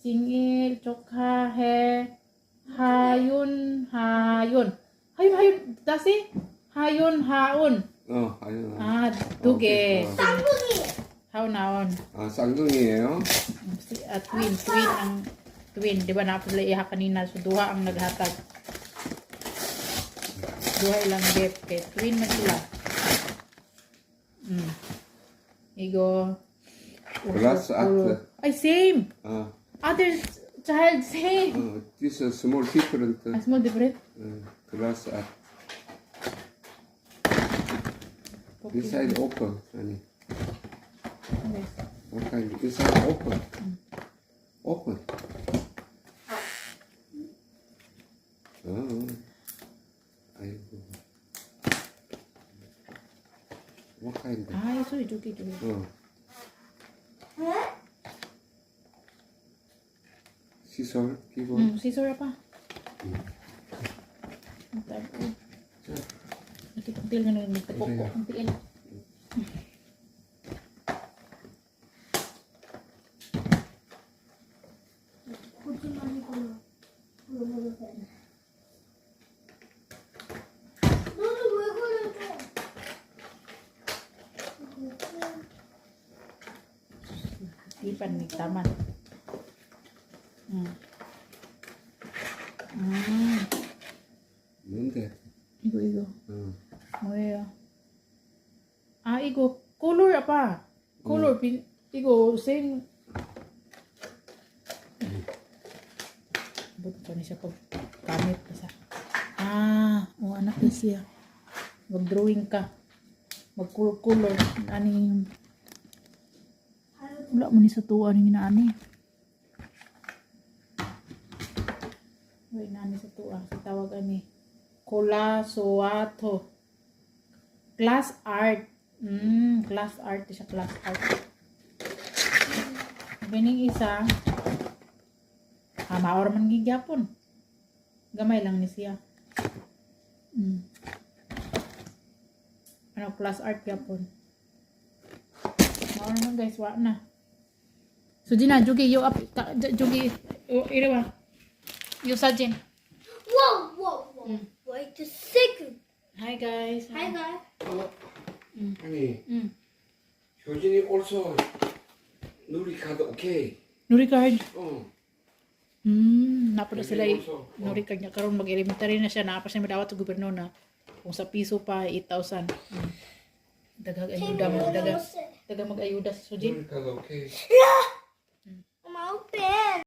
Singil, Chokha, He, Hayun, Hayun. Hayun, Hayun, Dasi? Hayun, Haun. 하윤아. 아, 두 개. 쌍둥이. Haun, Haun. 쌍둥이에요? Twin ang twin. Di ba napala iha kanina? So, duha ang naghatag. Duha ilang gift. Kay twin man sila. Igo. Glass art. Ay, same. 어, Other child, same. this is small different. A small different. Glass art. This side open. 아니, Okay. okay. This side open. Open. 아이고. What kind? Ay, sorry, joke. 시설 기본. Scissor pa. Nakipagtil nga nang nagtapok ko. Ang tiil. 너는 왜 그래줘? Ipan ni taman. 뭔데? Igo. 어. 뭐예요? Ah, igo. Color apa? Color. Igo, same. Buto pa niya siya pagkamit pa sa. Anak niya siya. Mag-drawing ka. Mag-color. Ano yung... Wala mo ni sa tuwa ni inaani. Wala inaani sa tuwa. Sa tawag ani. Colasoato. Class art. Class art. Siya class art. Ganing isa. Maor man gigyapon. Gamay lang ni siya. Ano, class art gyapon. Maor naman guys, wa na. So, Gina, jugi, yo up, jugi, irawa. Yo sajin. Whoa. Wait a second. Hi guys. Hi guys. 아니, 효진이 also 누리 카드 오케이. Nuricard. 어. Napada sila Nuricard niya. Karon mag-elementary na siya. Napa siya madawat sa gobyerno na. Kung sa piso pa, 8,000. Daghag ayuda mo. Daghag mag-ayuda sa Sujin. 누리 카드 오케이. 야!